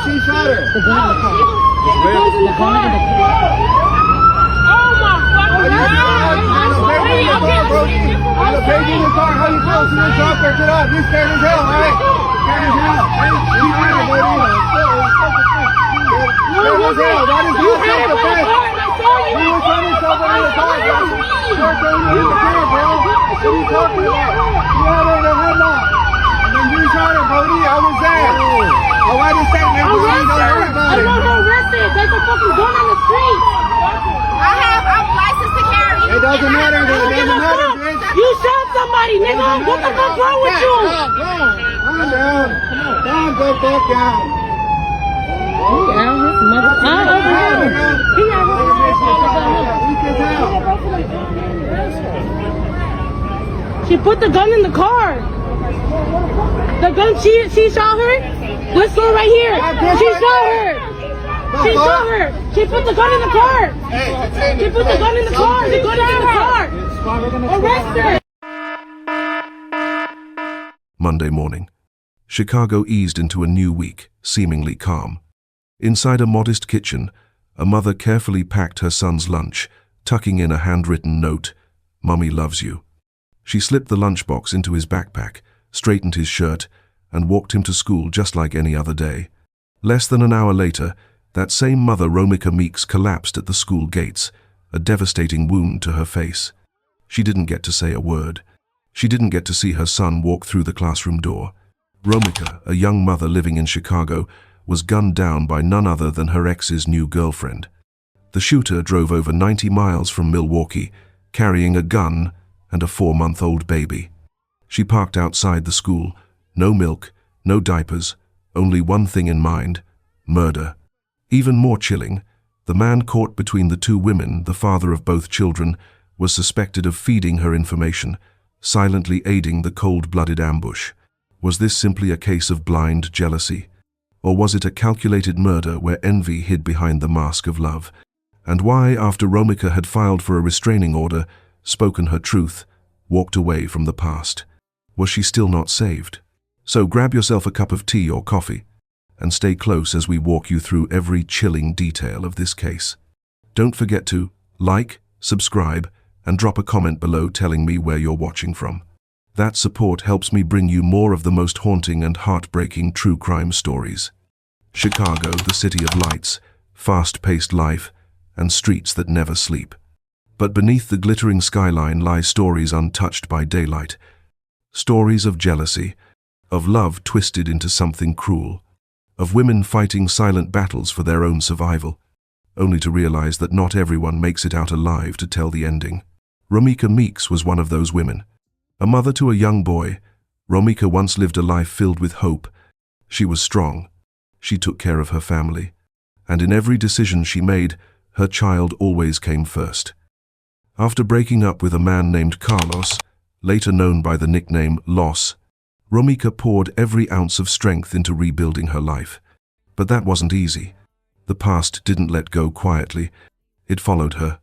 She shot her. The gun in the car. The gun in the car. Oh my fucking God! On the page in your car, how you feel? So you drop there, get up. You scared as hell, right? Scared as hell. You had it, buddy. Scared as hell. That is your self-defense. You were trying to self in the car, bro. You're throwing you in the car, bro. What are you talking about? You had her in a headlock. And then you shot her, Brody. I was there. Oh, I just said, man, bro, you don't worry about it. I'm not arrested. There's a fucking gun on the street. I'm licensed to carry. It doesn't matter, though. It doesn't matter, bitch. You shot somebody, nigga. What the fuck wrong with you? Calm down. Calm the fuck down. He out his mother. He out She put the gun in the car. The gun, she shot her? Let's go right here. She shot her. She shot her. She put the gun in the car. She put the gun in the car. The gun is in the car. Arrest her. Monday morning. Chicago eased into a new week, seemingly calm. Inside a modest kitchen, a mother carefully packed her son's lunch, tucking in a handwritten note, "Mommy loves you." She slipped the lunchbox into his backpack, straightened his shirt, and walked him to school just like any other day. Less than an hour later, that same mother, Romika Meeks, collapsed at the school gates, a devastating wound to her face. She didn't get to say a word. She didn't get to see her son walk through the classroom door. Romika, a young mother living in Chicago, was gunned down by none other than her ex's new girlfriend. The shooter drove over 90 miles from Milwaukee, carrying a gun and a 4-month-old baby. She parked outside the school. No milk, no diapers, only one thing in mind: murder. Even more chilling, the man caught between the two women, the father of both children, was suspected of feeding her information, silently aiding the cold-blooded ambush. Was this simply a case of blind jealousy? Or was it a calculated murder where envy hid behind the mask of love? And why, after Romika had filed for a restraining order, spoken her truth, walked away from the past? Was she still not saved? So grab yourself a cup of tea or coffee, and stay close as we walk you through every chilling detail of this case. Don't forget to like, subscribe, and drop a comment below telling me where you're watching from. That support helps me bring you more of the most haunting and heartbreaking true crime stories. Chicago, the city of lights, fast-paced life, and streets that never sleep. But beneath the glittering skyline lie stories untouched by daylight. Stories of jealousy, of love twisted into something cruel, of women fighting silent battles for their own survival, only to realize that not everyone makes it out alive to tell the ending. Romika Meeks was one of those women. A mother to a young boy, Romika once lived a life filled with hope. She was strong. She took care of her family. And in every decision she made, her child always came first. After breaking up with a man named Carlos, later known by the nickname Los, Romika poured every ounce of strength into rebuilding her life. But that wasn't easy. The past didn't let go quietly. It followed her,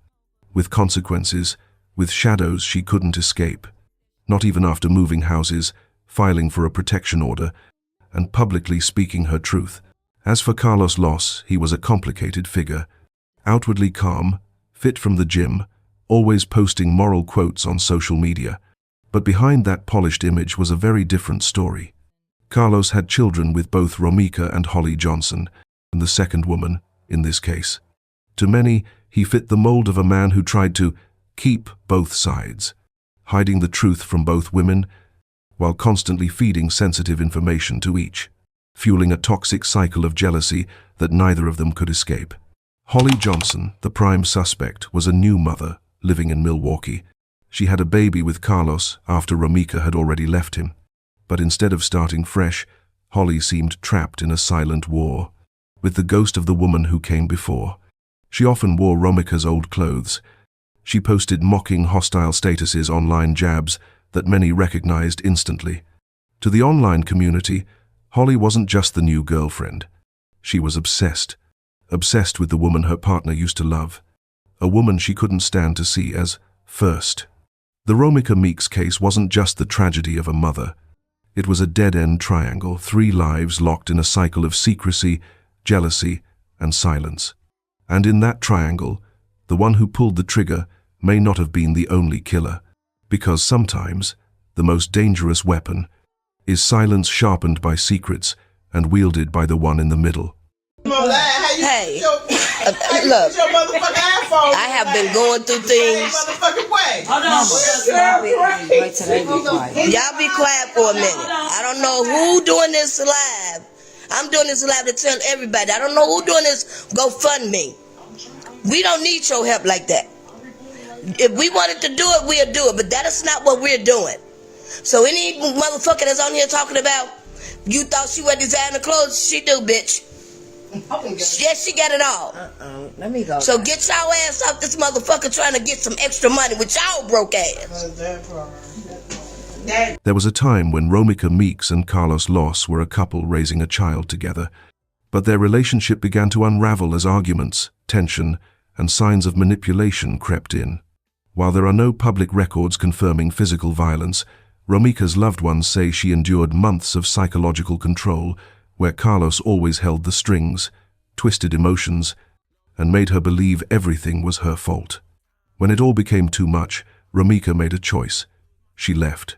with consequences, with shadows she couldn't escape. Not even after moving houses, filing for a protection order, and publicly speaking her truth. As for Carlos Los, he was a complicated figure. Outwardly calm, fit from the gym, always posting moral quotes on social media. But behind that polished image was a very different story. Carlos had children with both Romika and Holly Johnson, and the second woman, in this case. To many, he fit the mold of a man who tried to keep both sides, hiding the truth from both women, while constantly feeding sensitive information to each, fueling a toxic cycle of jealousy that neither of them could escape. Holly Johnson, the prime suspect, was a new mother living in Milwaukee. She had a baby with Carlos after Romika had already left him. But instead of starting fresh, Holly seemed trapped in a silent war with the ghost of the woman who came before. She often wore Romika's old clothes. She posted mocking, hostile statuses, online jabs that many recognized instantly. To the online community, Holly wasn't just the new girlfriend. She was obsessed with the woman her partner used to love, a woman she couldn't stand to see as first. The Romika Meeks case wasn't just the tragedy of a mother. It was a dead-end triangle, 3 lives locked in a cycle of secrecy, jealousy, and silence. And in that triangle, the one who pulled the trigger may not have been the only killer, because sometimes the most dangerous weapon is silence sharpened by secrets and wielded by the one in the middle. Hey, look, I have been going through things. Y'all be quiet for a minute. I don't know who doing this live. I'm doing this live to tell everybody. I don't know who doing this GoFundMe. We don't need your help like that. If we wanted to do it, we'll do it, but that is not what we're doing. So any motherfucker that's on here talking about, you thought she wear designer clothes, she do, bitch. Yes, she got it all. Let me go. So get y'all ass off this motherfucker trying to get some extra money with y'all broke ass. There was a time when Romika Meeks and Carlos Loss were a couple raising a child together, but their relationship began to unravel as arguments, tension, and signs of manipulation crept in. While there are no public records confirming physical violence, Romika's loved ones say she endured months of psychological control where Carlos always held the strings, twisted emotions, and made her believe everything was her fault. When it all became too much, Romika made a choice. She left.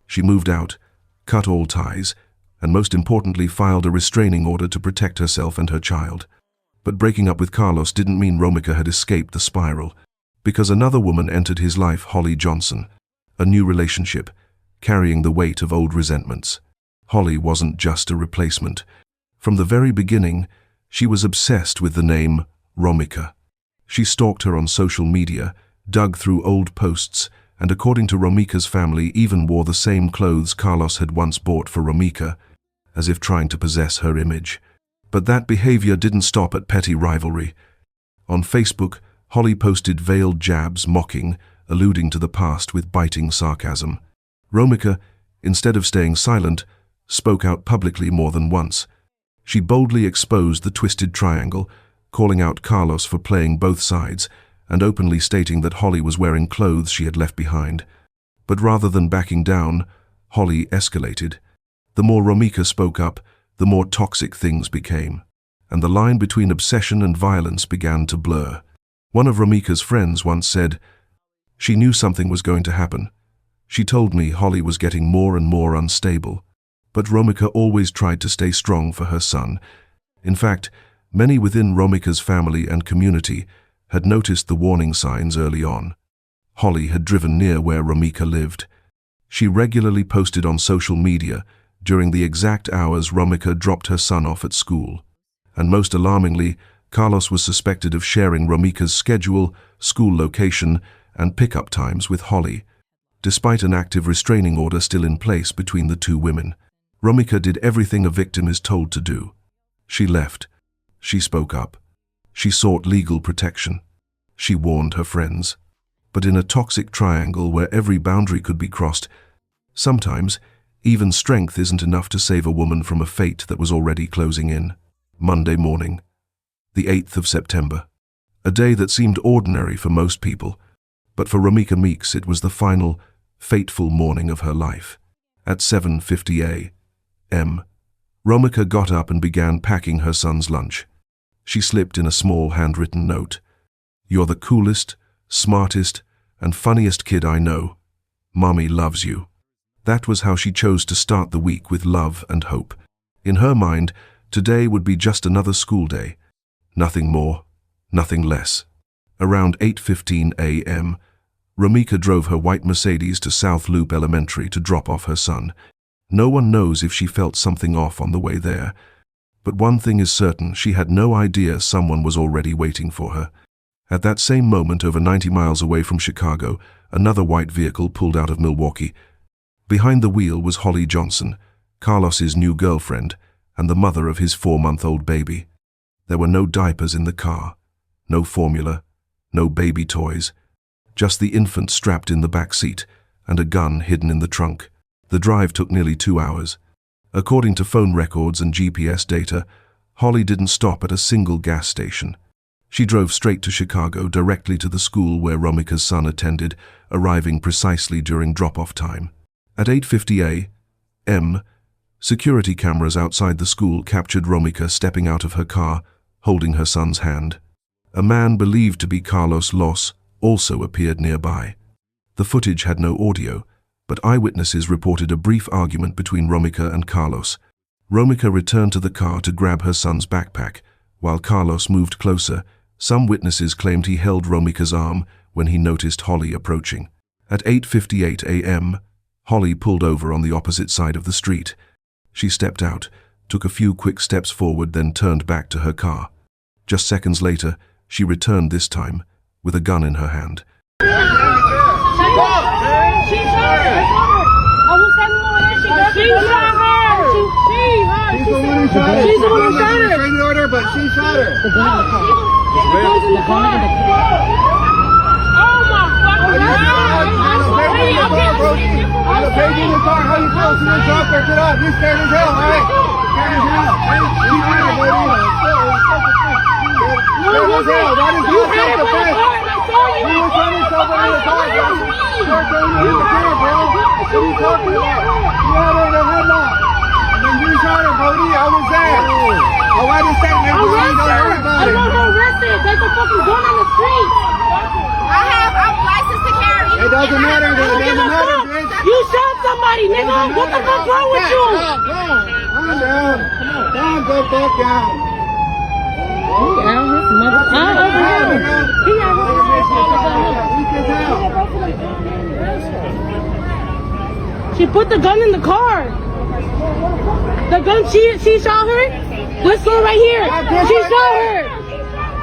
She moved out, cut all ties, and most importantly filed a restraining order to protect herself and her child. But breaking up with Carlos didn't mean Romika had escaped the spiral, because another woman entered his life, Holly Johnson, a new relationship, carrying the weight of old resentments. Holly wasn't just a replacement. From the very beginning, she was obsessed with the name Romika. She stalked her on social media, dug through old posts, and according to Romika's family, even wore the same clothes Carlos had once bought for Romika, as if trying to possess her image. But that behavior didn't stop at petty rivalry. On Facebook, Holly posted veiled jabs, mocking, alluding to the past with biting sarcasm. Romika, instead of staying silent, spoke out publicly more than once. She boldly exposed the twisted triangle, calling out Carlos for playing both sides, and openly stating that Holly was wearing clothes she had left behind. But rather than backing down, Holly escalated. The more Romika spoke up, the more toxic things became, and the line between obsession and violence began to blur. One of Romika's friends once said, "She knew something was going to happen. She told me Holly was getting more and more unstable." But Romika always tried to stay strong for her son. In fact, many within Romika's family and community had noticed the warning signs early on. Holly had driven near where Romika lived. She regularly posted on social media during the exact hours Romika dropped her son off at school. And most alarmingly, Carlos was suspected of sharing Romika's schedule, school location, and pickup times with Holly, despite an active restraining order still in place between the two women. Romika did everything a victim is told to do. She left. She spoke up. She sought legal protection. She warned her friends. But in a toxic triangle where every boundary could be crossed, sometimes even strength isn't enough to save a woman from a fate that was already closing in. Monday morning, the 8th of September. A day that seemed ordinary for most people, but for Romika Meeks it was the final, fateful morning of her life. At 7:50 a.m., Romika got up and began packing her son's lunch. She slipped in a small handwritten note. "You're the coolest, smartest, and funniest kid I know. Mommy loves you." That was how she chose to start the week, with love and hope. In her mind, today would be just another school day. Nothing more, nothing less. Around 8:15 a.m., Romika drove her white Mercedes to South Loop Elementary to drop off her son. No one knows if she felt something off on the way there. But one thing is certain, she had no idea someone was already waiting for her. At that same moment, over 90 miles away from Chicago, another white vehicle pulled out of Milwaukee. Behind the wheel was Holly Johnson, Carlos's new girlfriend, and the mother of his 4-month-old baby. There were no diapers in the car, no formula, no baby toys, just the infant strapped in the back seat and a gun hidden in the trunk. The drive took nearly 2 hours. According to phone records and GPS data, Holly didn't stop at a single gas station. She drove straight to Chicago, directly to the school where Romika's son attended, arriving precisely during drop-off time. At 8:50 a.m., Security cameras outside the school captured Romika stepping out of her car, holding her son's hand. A man believed to be Carlos Los also appeared nearby. The footage had no audio, but eyewitnesses reported a brief argument between Romika and Carlos. Romika returned to the car to grab her son's backpack, while Carlos moved closer. Some witnesses claimed he held Romika's arm when he noticed Holly approaching. At 8:58 a.m., Holly pulled over on the opposite side of the street. She stepped out, took a few quick steps forward, then turned back to her car. Just seconds later, she returned this time, with a gun in her hand. She's the one who shot her. Restraining order, but she shot her. The gun in the car. The gun in the car. Oh my fucking God! I'm the baby in the car. How you close to this doctor? Get up. You scared as hell, right? Scared as hell. You scared as hell. That is your self-defense. You were trying to self in the car. You're trying to hit the car, bro. What are you talking about? You had her in a headlock. And then you shot her, Brody. I was there. I write a statement, Brody. Don't worry about it. I want her arrested. There's a fucking gun on the street. I'm licensed to carry. It doesn't matter. It doesn't matter, bitch. You shot somebody, nigga. What the fuck wrong with you? Calm down. Calm the fuck down. He out his mother. He out here. She put the gun in the car. The gun, she shot her. This one right here. She shot her.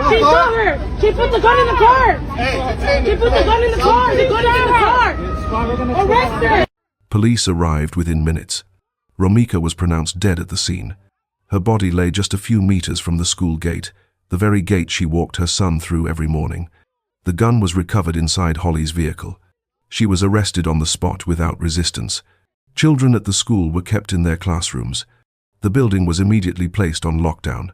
She shot her. She put the gun in the car. She put the gun in the car. The gun is in the car. Arrest her. Police arrived within minutes. Romika was pronounced dead at the scene. Her body lay just a few meters from the school gate, the very gate she walked her son through every morning. The gun was recovered inside Holly's vehicle. She was arrested on the spot without resistance. Children at the school were kept in their classrooms. The building was immediately placed on lockdown.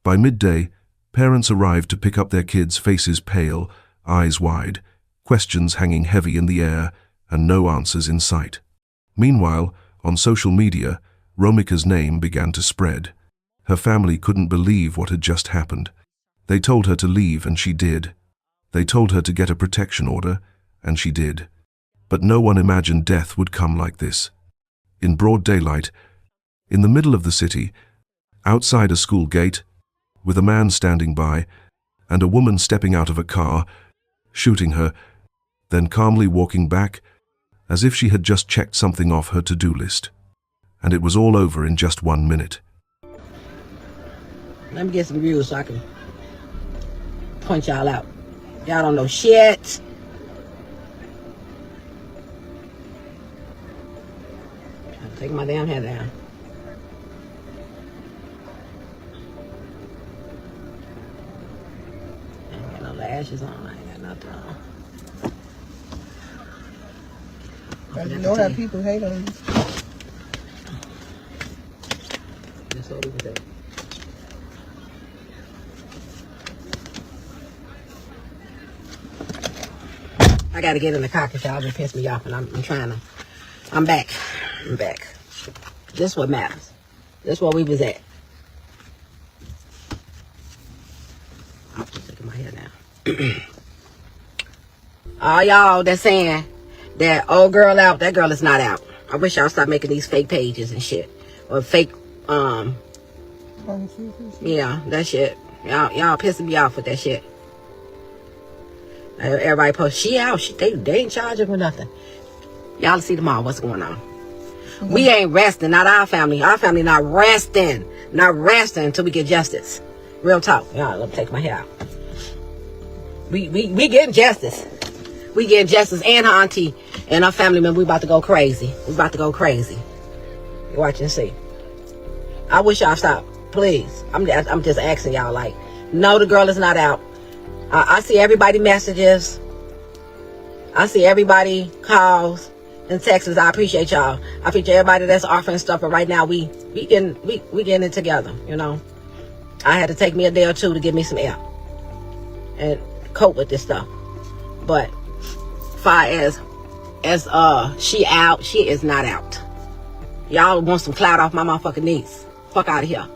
By midday, parents arrived to pick up their kids, faces pale, eyes wide, questions hanging heavy in the air, and no answers in sight. Meanwhile, on social media, Romika's name began to spread. Her family couldn't believe what had just happened. They told her to leave, and she did. They told her to get a protection order, and she did. But no one imagined death would come like this. In broad daylight, in the middle of the city, outside a school gate, with a man standing by, and a woman stepping out of a car, shooting her, then calmly walking back, as if she had just checked something off her to-do list. And it was all over in just 1 minute. Let me get some views so I can punch y'all out. Y'all don't know shit. I'm taking my damn head down. I ain't got no lashes on. I ain't got nothing on. You know how people hate on you. That's what we say. I gotta get in the car because y'all been pissing me off, and I'm back. I'm back. This what matters. This where we was at. I'm just taking my hair down. All y'all that's saying that old girl out, that girl is not out. I wish y'all stop making these fake pages and shit. Or fake, yeah, that shit. Y'all pissing me off with that shit. Everybody post, she out. They ain't charging for nothing. Y'all see tomorrow what's going on. Mm-hmm. We ain't resting, not our family. Our family not resting. Not resting until we get justice. Real talk. Y'all, let me take my hair out. We getting justice. We getting justice, and her auntie and her family member. We about to go crazy. We about to go crazy. You watch and see. I wish y'all stop. Please. I'm just asking y'all, like, no, the girl is not out. I see everybody messages. I see everybody calls and texts. I appreciate y'all. I appreciate everybody that's offering stuff. But right now, we getting it together. You know, I had to take me a day or two to get me some air and cope with this stuff. But far as she out, she is not out. Y'all want some clout off my motherfucking niece. Fuck out of here.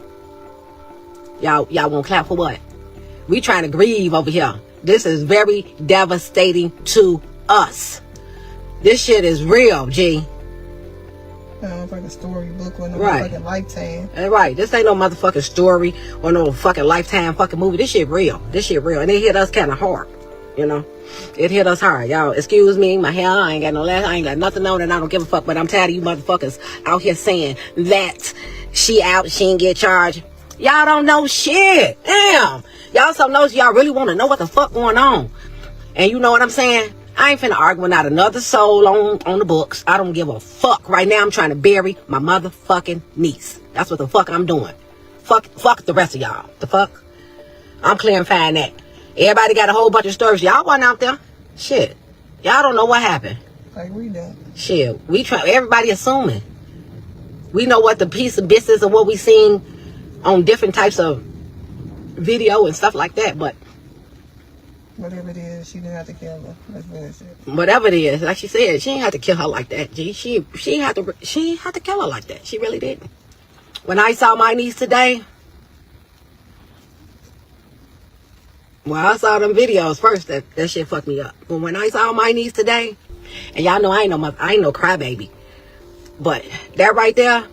Y'all want clout for what? We trying to grieve over here. This is very devastating to us. This shit is real, G. It's like a storybook or no Right. fucking Lifetime. Right. This ain't no motherfucking story or no fucking Lifetime fucking movie. This shit real. This shit real. And it hit us kind of hard. You know? It hit us hard. Y'all, excuse me, my hair, I ain't got no last, I ain't got nothing on and I don't give a fuck. But I'm tired of you motherfuckers out here saying that she out, she ain't get charged. Y'all don't know shit. Damn. Y'all so nosy, y'all really want to know what the fuck going on. And you know what I'm saying? I ain't finna argue with not another soul on the books. I don't give a fuck. Right now I'm trying to bury my motherfucking niece. That's what the fuck I'm doing. Fuck the rest of y'all. The fuck? I'm clarifying that. Everybody got a whole bunch of stories. Y'all wasn't out there. Shit. Y'all don't know what happened. Like we done. Shit. We try. Everybody assuming. We know what the piece of business of what we seen on different types of video and stuff like that, but Whatever it is, she didn't have to kill her. That's what it is. whatever it is, like she said, she ain't had to kill her like that. G. She ain't had to kill her like that. She really didn't. When I saw my niece today, well, I saw them videos first. That shit fucked me up. But when I saw my niece today, and y'all know I ain't no crybaby, but that right there,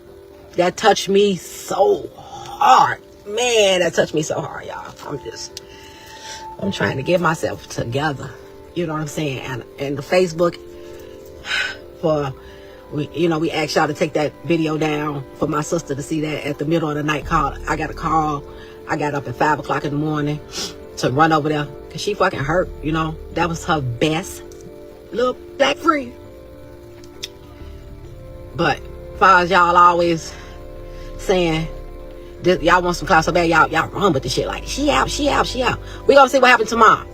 that touched me so hard. Man, that touched me so hard, y'all. I'm trying to get myself together. You know what I'm saying? And the Facebook, we asked y'all to take that video down for my sister to see that at the middle of the night call. I got a call. I got up at 5 o'clock in the morning to run over there because she fucking hurt, you know. That was her best little black friend. But as far as y'all always saying, y'all want some clout so bad, y'all run with the shit like she out. We gonna see what happens tomorrow.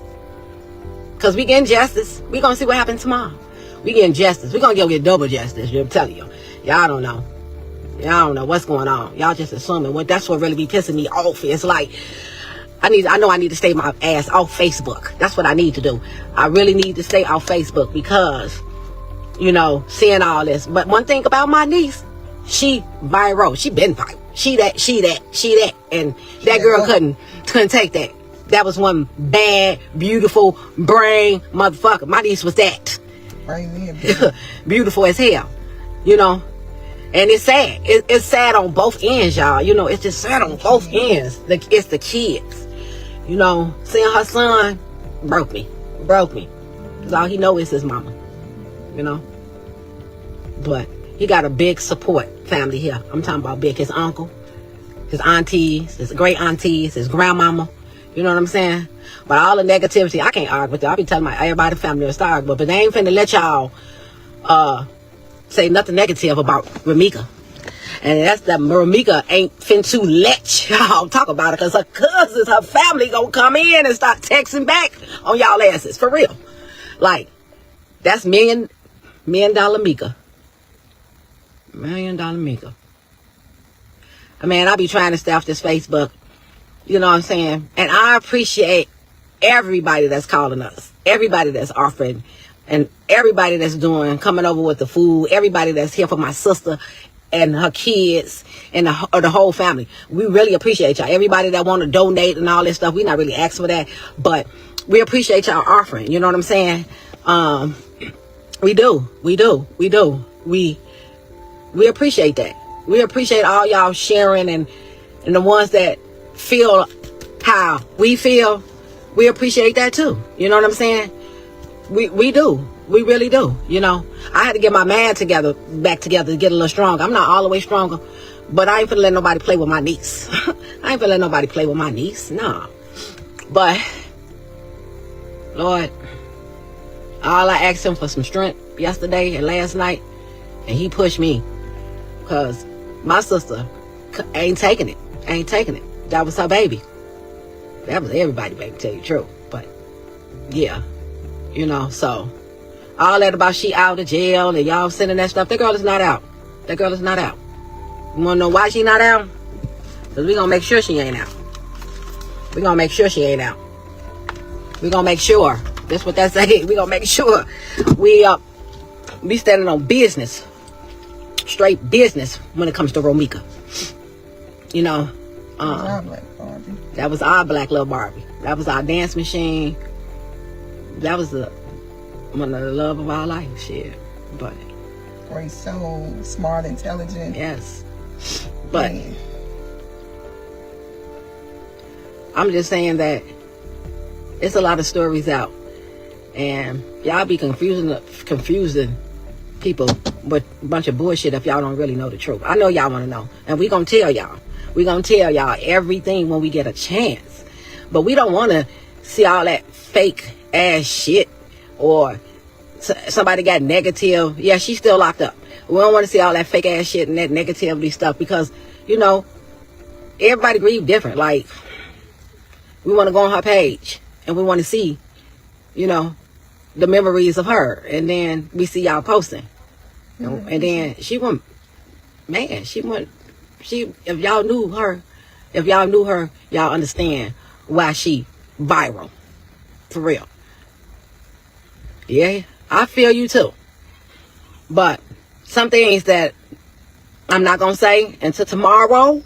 Cause we getting justice. We gonna see what happens tomorrow. We getting justice. We gonna go get double justice. I'm telling you. Y'all don't know. Y'all don't know what's going on. Y'all just assuming. That's what really be pissing me off. It's like I know I need to stay my ass off Facebook. That's what I need to do. I really need to stay off Facebook because, you know, seeing all this. But one thing about my niece, she viral. She been viral. She that. And that girl couldn't take that. That was one bad, beautiful brain motherfucker. My niece was that. Beautiful as hell. You know? And it's sad. It's sad on both ends, y'all. You know, it's just sad on both ends. It's the kids. You know, seeing her son broke me. Because all he know is his mama. You know? But he got a big support family here. I'm talking about big. His uncle, his aunties, his great aunties, his grandmama. You know what I'm saying? But all the negativity, I can't argue with it. I be telling everybody in the family to start, but they ain't finna let y'all say nothing negative about Ramika. And that's that Ramika ain't finna let y'all talk about it because her cousins, her family gonna come in and start texting back on y'all asses. For real. Like, that's $1 million Mika. $1 million Mika. I mean, I be trying to stay off this Facebook. You know what I'm saying? And I appreciate everybody that's calling us. Everybody that's offering. And everybody that's coming over with the food. Everybody that's here for my sister and her kids and the whole family. We really appreciate y'all. Everybody that want to donate and all this stuff. We not really asking for that. But we appreciate y'all offering. You know what I'm saying? We do. We appreciate that. We appreciate all y'all sharing and the ones that feel how we feel. We appreciate that too. You know what I'm saying? We do. We really do. You know, I had to get my man back together to get a little stronger. I'm not all the way stronger, but I ain't finna let nobody play with my niece. I ain't finna let nobody play with my niece. Nah. But Lord, all I asked him for some strength yesterday and last night, and he pushed me. Because my sister ain't taking it. That was her baby. That was everybody's baby, to tell you the truth. But, yeah. You know, so. All that about she out of jail and y'all sending that stuff. That girl is not out. You want to know why she not out? Because we going to make sure she ain't out. We going to make sure. That's what that say. We going to make sure we standing on business. straight business when it comes to Romika. You know, that was our black little Barbie. That was our dance machine. That was one of the love of our life. Shit, but great soul, smart, intelligent. Yes, but I'm just saying that it's a lot of stories out, and y'all be confusing people with a bunch of bullshit if y'all don't really know the truth. I know y'all want to know, and we gonna tell y'all. We gonna tell y'all everything when we get a chance, but we don't want to see all that fake ass shit, or somebody got negative. Yeah, she's still locked up. We don't want to see all that fake ass shit and that negativity stuff, because you know everybody grieve different. Like, we want to go on her page and we want to see, you know, the memories of her, and then we see y'all posting, and then she went, man, she went. If y'all knew her, y'all understand why she viral, for real. Yeah, I feel you too. But some things that I'm not gonna say until tomorrow.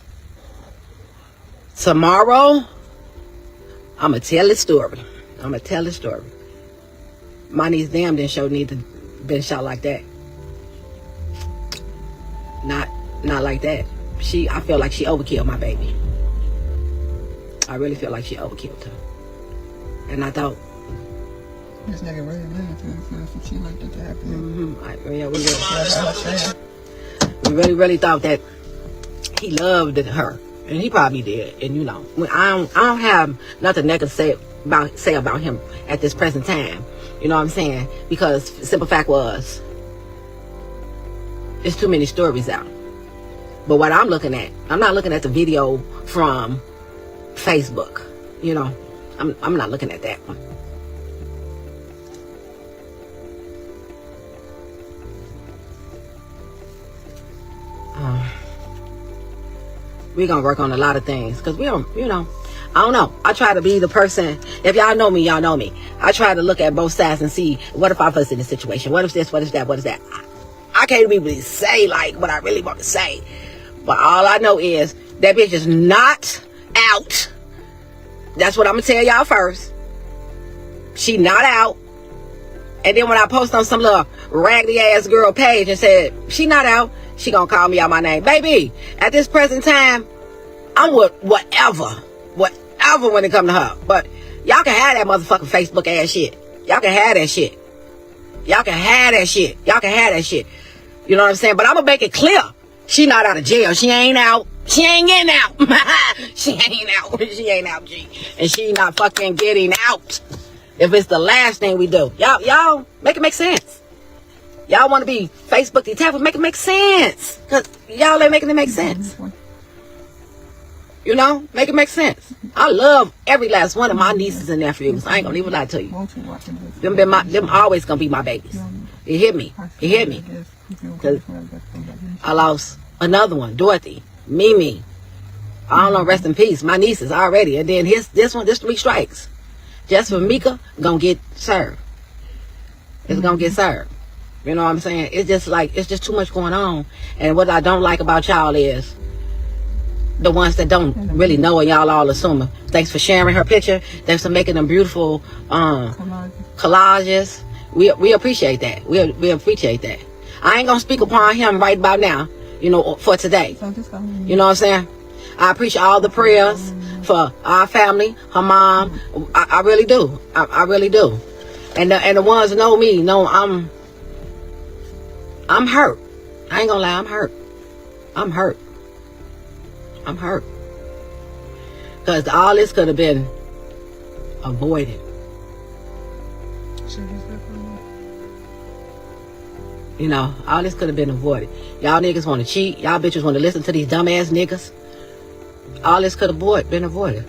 Tomorrow, I'ma tell the story. My niece damn didn't show need to been shot like that. Not like that. I feel like she overkilled my baby. I really feel like she overkilled her. And I thought, this nigga really lived for some shit like that to happen. We really thought that he loved her, and he probably did. And you know, I don't have nothing negative to say about him at this present time. You know what I'm saying? Because simple fact was, there's too many stories out. But what I'm looking at, I'm not looking at the video from Facebook. You know, I'm not looking at that one. We're gonna work on a lot of things, because we don't, you know, I don't know. I try to be the person, if y'all know me, y'all know me. I try to look at both sides and see, what if I was in this situation? What is this? What is that? What is that? I can't really say like what I really want to say. But all I know is that bitch is not out. That's what I'm gonna tell y'all first. She not out. And then when I post on some little raggedy ass girl page and said she not out, she gonna call me out my name. Baby, at this present time, I'm with whatever when it come to her. But y'all can have that motherfucking Facebook ass shit. Y'all can have that shit. You know what I'm saying? But I'm gonna make it clear. She not out of jail. She ain't out. She ain't getting out. She ain't out, G. And she not fucking getting out. If it's the last thing we do. Y'all make it make sense. Y'all want to be Facebook detective, make it make sense. Because y'all ain't making it make sense. You know, make it make sense. I love every last one of my nieces and nephews. I ain't gonna even lie to you. Them always gonna be my babies. You hear me? Because I lost another one, Dorothy, Mimi. I don't know, rest in peace. My nieces already. And then this 3 strikes. Just for Mika, gonna get served. It's gonna get served. You know what I'm saying? It's just too much going on. And what I don't like about y'all is the ones that don't really know, and y'all all assuming. Thanks for sharing her picture. Thanks for making them beautiful collages. We appreciate that. We appreciate that. I ain't gonna speak upon him right about now, you know, for today. You know what I'm saying? I appreciate all the prayers for our family, her mom. I really do. I really do. And the ones that know me know I'm hurt. I ain't gonna lie, I'm hurt. Because all this could have been avoided. You know, all this could have been avoided. Y'all niggas want to cheat. Y'all bitches want to listen to these dumbass niggas. All this could have been avoided.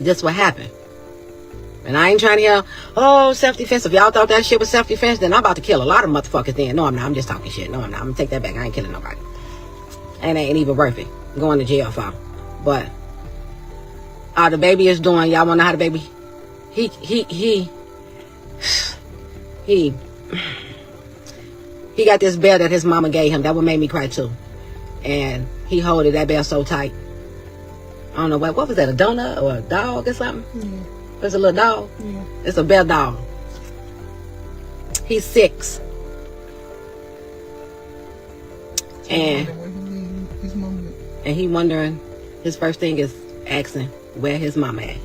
That's what happened. And I ain't trying to hear, oh, self-defense. If y'all thought that shit was self-defense, then I'm about to kill a lot of motherfuckers then. No, I'm not. I'm just talking shit. No, I'm not. I'm going to take that back. I ain't killing nobody. And it ain't even worth it. I'm going to jail for. But how the baby is doing, y'all want to know how the baby... He got this bell that his mama gave him. That would make me cry too. And he holded that bell so tight. I don't know what was that, a donut or a dog or something? Yeah. It's a little dog? Yeah. It's a bell dog. He's 6. And he wondering, his first thing is asking where his mama at.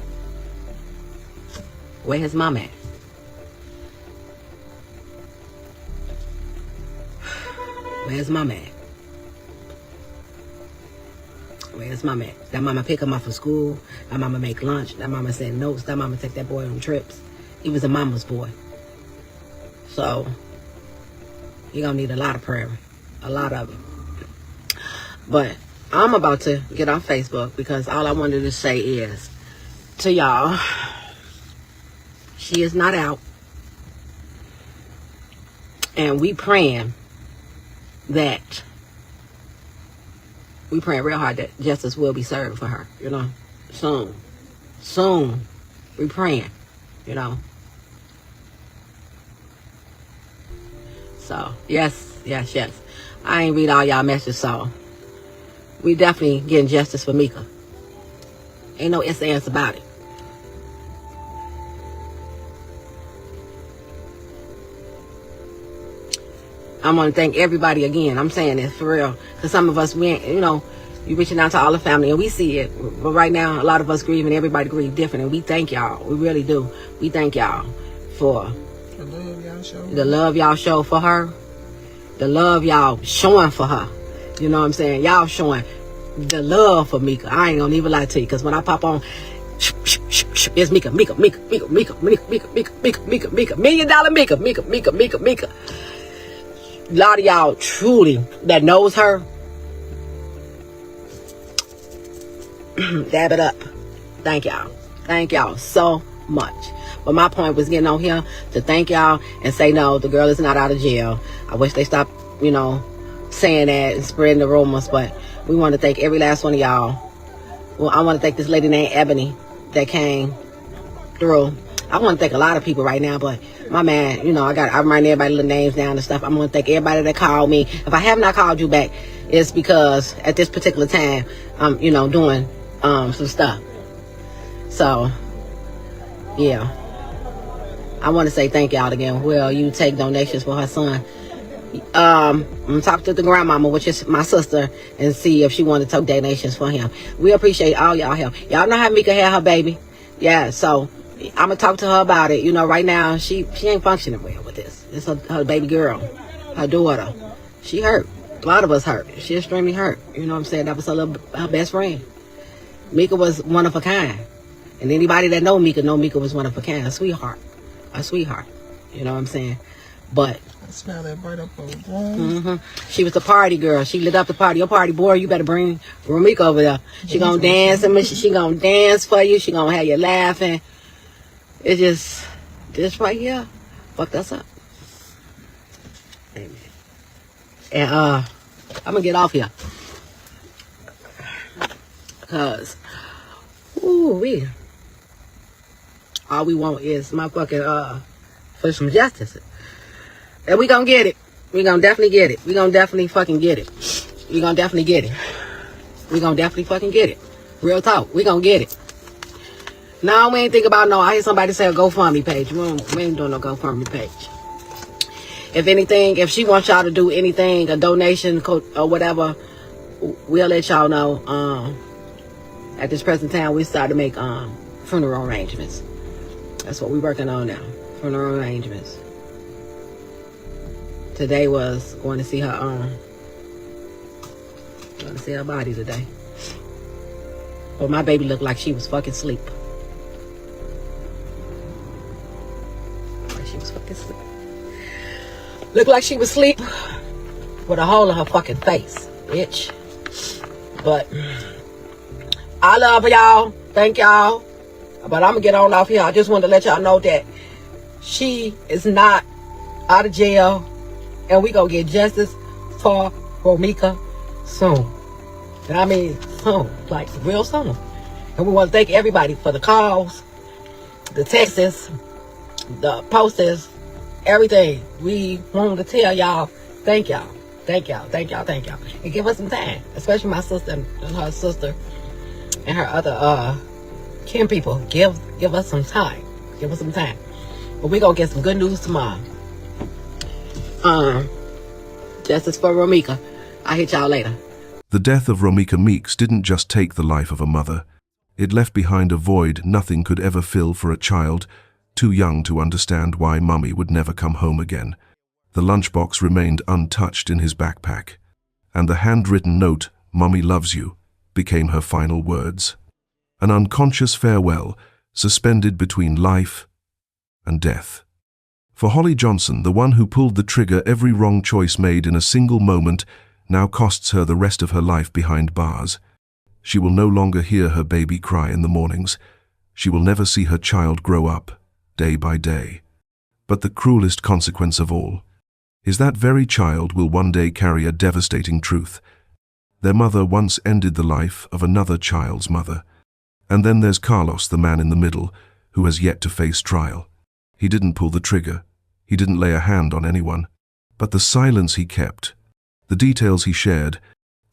Where his mama at? Where's mama at? Where's mama at? That mama pick him up from school. That mama make lunch. That mama send notes. That mama take that boy on trips. He was a mama's boy. So, he gonna need a lot of prayer. A lot of it. But, I'm about to get off Facebook because all I wanted to say is to y'all, she is not out. And we praying that we praying real hard that justice will be served for her, you know, soon we praying, you know. So yes, I ain't read all y'all messages, so we definitely getting justice for Mika. Ain't no ifs, ands about it. I want to thank everybody again. I'm saying this for real. Because some of us, we ain't, you know, you reaching out to all the family and we see it. But right now, a lot of us grieving. Everybody grieve different. And we thank y'all. We really do. We thank y'all for the love y'all show for her. The love y'all showing for her. You know what I'm saying? Y'all showing the love for Mika. I ain't gonna even lie to you. Because when I pop on, it's Mika. $1 million Mika. A lot of y'all truly that knows her, dab it up. Thank y'all so much. But my point was getting on here to thank y'all and say no, the girl is not out of jail. I wish they stopped, you know, saying that and spreading the rumors. But we want to thank every last one of y'all. Well, I want to thank this lady named Ebony that came through. I want to thank a lot of people right now, but my man, you know, I'm writing everybody little names down and stuff. I'm going to thank everybody that called me. If I have not called you back, it's because at this particular time, I'm, you know, doing some stuff. So, yeah. I want to say thank y'all again. Well, you take donations for her son. I'm going to talk to the grandmama, which is my sister, and see if she wanted to take donations for him. We appreciate all y'all help. Y'all know how Mika had her baby. Yeah, so I'm gonna talk to her about it. You know, right now she ain't functioning well with this. It's her baby girl, her daughter. She hurt. A lot of us hurt. She extremely hurt. You know what I'm saying? That was her best friend. Mika was one of a kind, and anybody that know Mika was one of a kind. A sweetheart. You know what I'm saying? But I smell that right up on the she was the party girl. She lit up the party. Your party boy, you better bring Mika over there. She gonna dance and she gonna dance for you. She gonna have you laughing. It's just this right here fucked us up. Amen. And I'm gonna get off here. Cause all we want is my fucking for some justice. And we gonna get it. We gonna definitely get it. We gonna definitely fucking get it. We gonna definitely get it. We gonna definitely fucking get it. Real talk. We gonna get it. No, we ain't think about no. I hear somebody say a GoFundMe page. We ain't doing no GoFundMe page. If anything, if she wants y'all to do anything, a donation or whatever, we'll let y'all know. At this present time, we start to make funeral arrangements. That's what we're working on now. Funeral arrangements. Today was going to see her body today. But my baby looked like she was fucking asleep. Looked like she was asleep with a hole in her fucking face, bitch. But I love y'all. Thank y'all. But I'm gonna get on off here. I just wanted to let y'all know that she is not out of jail, and we gonna get justice for Mika soon. And I mean soon, like real soon. And we want to thank everybody for the calls, the texts, the posters, everything. We want to tell y'all Thank y'all. Thank y'all. Thank y'all. Thank y'all. And give us some time, especially my sister and her sister and her other kin people. Give us some time. Give us some time. But we gonna get some good news tomorrow. Justice for Romika. I'll hit y'all later. The death of Romika Meeks didn't just take the life of a mother. It left behind a void nothing could ever fill for a child too young to understand why Mummy would never come home again. The lunchbox remained untouched in his backpack, and the handwritten note, "Mummy loves you," became her final words. An unconscious farewell, suspended between life and death. For Holly Johnson, the one who pulled the trigger, every wrong choice made in a single moment now costs her the rest of her life behind bars. She will no longer hear her baby cry in the mornings. She will never see her child grow up, day by day. But the cruelest consequence of all is that very child will one day carry a devastating truth. Their mother once ended the life of another child's mother. And then there's Carlos, the man in the middle, who has yet to face trial. He didn't pull the trigger. He didn't lay a hand on anyone. But the silence he kept, the details he shared,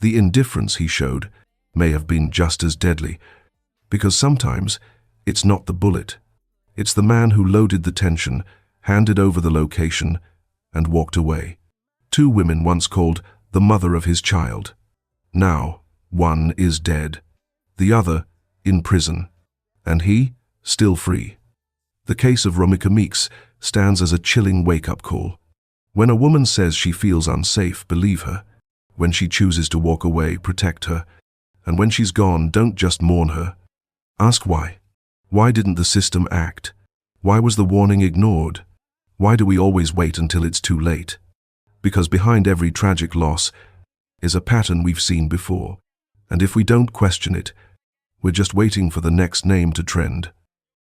the indifference he showed, may have been just as deadly. Because sometimes it's not the bullet. It's the man who loaded the tension, handed over the location, and walked away. Two women once called the mother of his child. Now, one is dead, the other in prison, and he still free. The case of Romika Meeks stands as a chilling wake-up call. When a woman says she feels unsafe, believe her. When she chooses to walk away, protect her. And when she's gone, don't just mourn her. Ask why. Why didn't the system act? Why was the warning ignored? Why do we always wait until it's too late? Because behind every tragic loss is a pattern we've seen before. And if we don't question it, we're just waiting for the next name to trend.